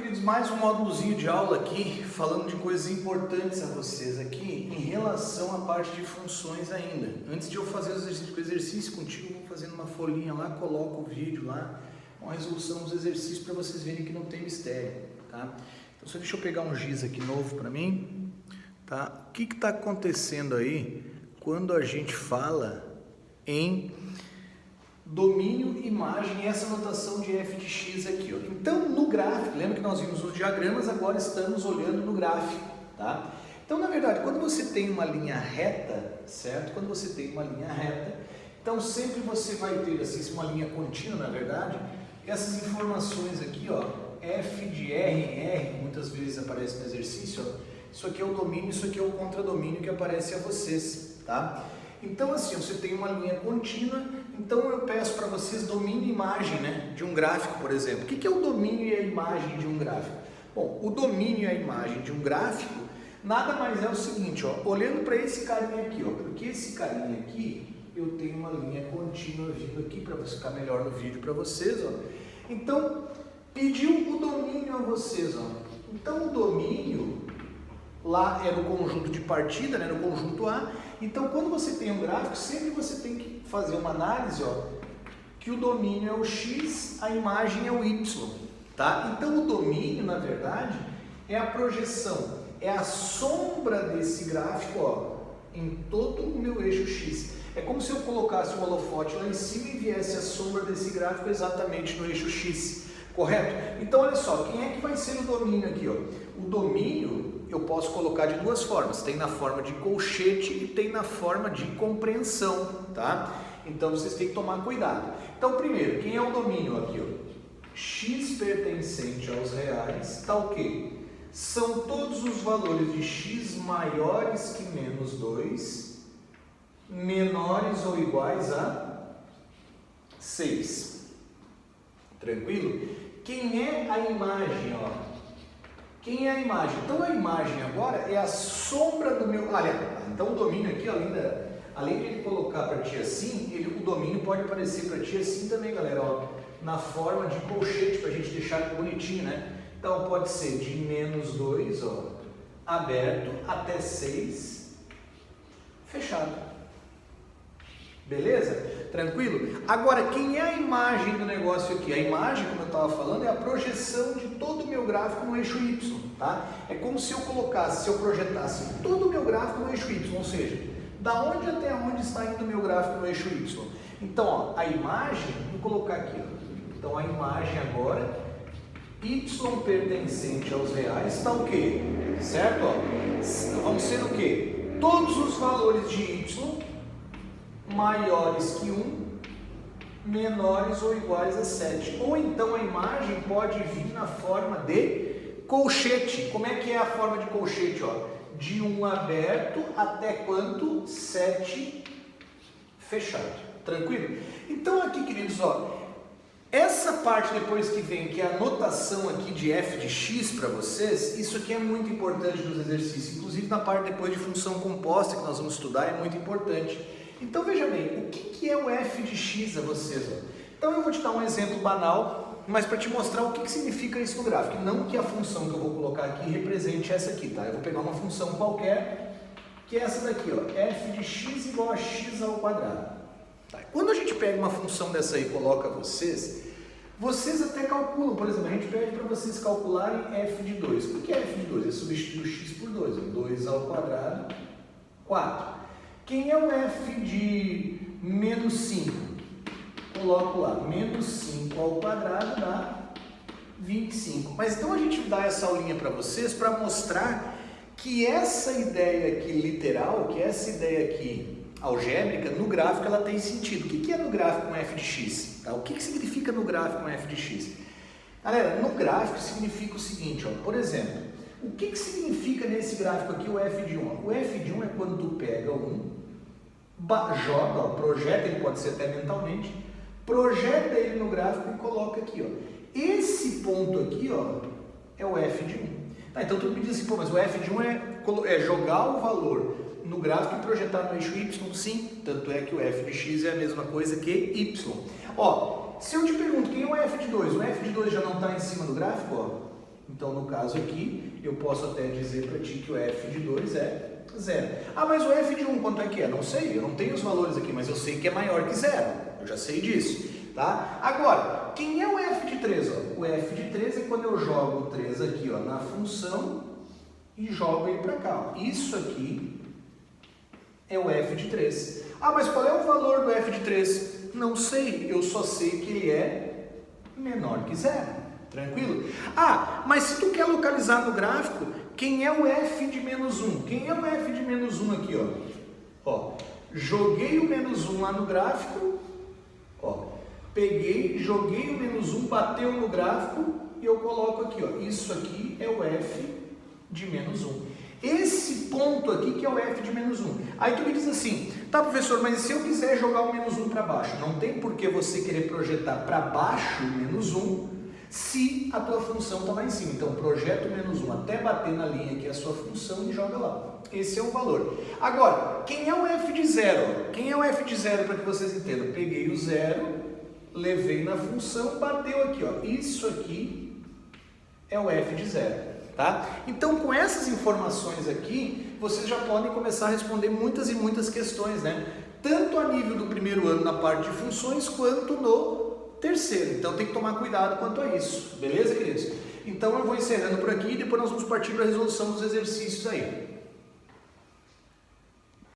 queridos, mais um módulozinho de aula aqui, falando de coisas importantes a vocês aqui, em relação à parte de funções ainda. Antes de eu fazer o exercício contigo, eu vou fazendo uma folhinha lá, coloco o vídeo lá, com a resolução dos exercícios para vocês verem que não tem mistério, tá? Então só deixa eu pegar um giz aqui novo para mim, tá? O que está acontecendo aí quando a gente fala em domínio, imagem e essa notação de f de x aqui, ó. Então, no gráfico, lembra que nós vimos os diagramas, agora estamos olhando no gráfico, tá? Então, na verdade, quando você tem uma linha reta, certo? Quando você tem uma linha reta, então sempre você vai ter, assim, uma linha contínua, na verdade, essas informações aqui, ó, f de r em r, que muitas vezes aparece no exercício, ó, isso aqui é o domínio, isso aqui é o contradomínio que aparece a vocês, tá? Então, assim, você tem uma linha contínua, então eu peço para vocês domínio e imagem, né, de um gráfico, por exemplo. O que é o domínio e a imagem de um gráfico? Bom, o domínio e a imagem de um gráfico nada mais é o seguinte, ó, olhando para esse carinha aqui, ó, porque esse carinha aqui, eu tenho uma linha contínua vindo aqui para ficar melhor no vídeo para vocês, ó. Então, pediu o domínio a vocês, ó. Então, o domínio lá é no conjunto de partida, né, no conjunto A. Então, quando você tem um gráfico, sempre você tem que fazer uma análise, ó, que o domínio é o x, a imagem é o y, tá? Então, o domínio, na verdade, é a projeção, é a sombra desse gráfico, ó, em todo o meu eixo x. É como se eu colocasse um holofote lá em cima e viesse a sombra desse gráfico exatamente no eixo x, correto? Então, olha só, quem é que vai ser o domínio aqui, ó? O domínio eu posso colocar de duas formas, tem na forma de colchete e tem na forma de compreensão, tá? Então vocês têm que tomar cuidado. Então primeiro, quem é o domínio aqui, ó? X pertencente aos reais, tá o quê? São todos os valores de x maiores que menos 2, menores ou iguais a 6. Tranquilo? Quem é a imagem, ó? Quem é a imagem? Então a imagem agora é a sombra do meu... então o domínio aqui, além de ele colocar para ti assim, o domínio pode aparecer para ti assim também, galera, ó, na forma de colchete, para a gente deixar bonitinho, né? Então pode ser de menos 2, ó, aberto, até 6, fechado. Beleza? Tranquilo? Agora, quem é a imagem do negócio aqui? A imagem, como eu estava falando, é a projeção de todo o meu gráfico no eixo Y, tá? É como se eu colocasse, se eu projetasse todo o meu gráfico no eixo Y, ou seja, da onde até onde está indo o meu gráfico no eixo Y. Então, ó, a imagem, vou colocar aqui, ó. Então, a imagem agora, Y pertencente aos reais, está o quê? Certo? Ó, vão ser o quê? Todos os valores de Y maiores que 1, menores ou iguais a 7. Ou então a imagem pode vir na forma de colchete. Como é que é a forma de colchete? Ó? De 1 aberto até quanto? 7 fechado. Tranquilo? Então aqui, queridos, ó, essa parte depois que vem, que é a notação aqui de f de x para vocês, isso aqui é muito importante nos exercícios. Inclusive na parte depois de função composta que nós vamos estudar é muito importante. Então veja bem, o que é o f de x a vocês? Ó? Então eu vou te dar um exemplo banal, mas para te mostrar o que significa isso no gráfico. Não que a função que eu vou colocar aqui represente essa aqui, tá? Eu vou pegar uma função qualquer, que é essa daqui, ó, f de x igual a x ao quadrado. Tá? Quando a gente pega uma função dessa aí e coloca vocês até calculam, por exemplo, a gente pede para vocês calcularem f de 2. O que é f de 2? É substituir o x por 2, 2 ao quadrado, 4. Quem é o f de menos 5? Coloco lá, menos 5 ao quadrado dá 25. Mas então a gente dá essa aulinha para vocês para mostrar que essa ideia aqui literal, que essa ideia aqui algébrica, no gráfico ela tem sentido. O que é no gráfico com f de x? Tá? O que significa no gráfico com f de x? Galera, no gráfico significa o seguinte, ó, por exemplo, o que significa nesse gráfico aqui o f de 1? O f de 1 é quando tu pega 1, joga, ó, projeta, ele pode ser até mentalmente, projeta ele no gráfico e coloca aqui, ó. Esse ponto aqui, ó, é o f de 1. Tá, então tu me diz assim, pô, mas o f de 1 é jogar o valor no gráfico e projetar no eixo y? Sim, tanto é que o f de x é a mesma coisa que y. Ó, se eu te pergunto quem é o f de 2, o f de 2 já não está em cima do gráfico, ó? Então, no caso aqui, eu posso até dizer para ti que o f de 2 é 0. Ah, mas o f de 1 quanto é que é? Não sei, eu não tenho os valores aqui, mas eu sei que é maior que 0. Eu já sei disso, tá? Agora, quem é o f de 3? Ó? O f de 3 é quando eu jogo o 3 aqui, ó, na função e jogo ele para cá. Ó. Isso aqui é o f de 3. Ah, mas qual é o valor do f de 3? Não sei, eu só sei que ele é menor que 0. Tranquilo? Ah, mas se tu quer localizar no gráfico, quem é o f de menos 1? Quem é o f de menos 1 aqui, ó? Joguei o menos 1 lá no gráfico, ó. Peguei, joguei o menos 1, bateu no gráfico e eu coloco aqui, ó. Isso aqui é o f de menos 1. Esse ponto aqui que é o f de menos 1. Aí tu me diz assim, tá professor, mas e se eu quiser jogar o menos 1 para baixo? Não tem por que você querer projetar para baixo o menos 1, se a tua função está lá em cima. Então, projeta o menos 1 até bater na linha que é a sua função e joga lá. Esse é o valor. Agora, quem é o f de 0? Quem é o f de 0 para que vocês entendam? Peguei o 0, levei na função, bateu aqui, ó. Isso aqui é o f de 0, tá? Então, com essas informações aqui, vocês já podem começar a responder muitas e muitas questões, né? Tanto a nível do primeiro ano na parte de funções, quanto no terceiro. Então tem que tomar cuidado quanto a isso, beleza, queridos? Então eu vou encerrando por aqui e depois nós vamos partir para a resolução dos exercícios aí.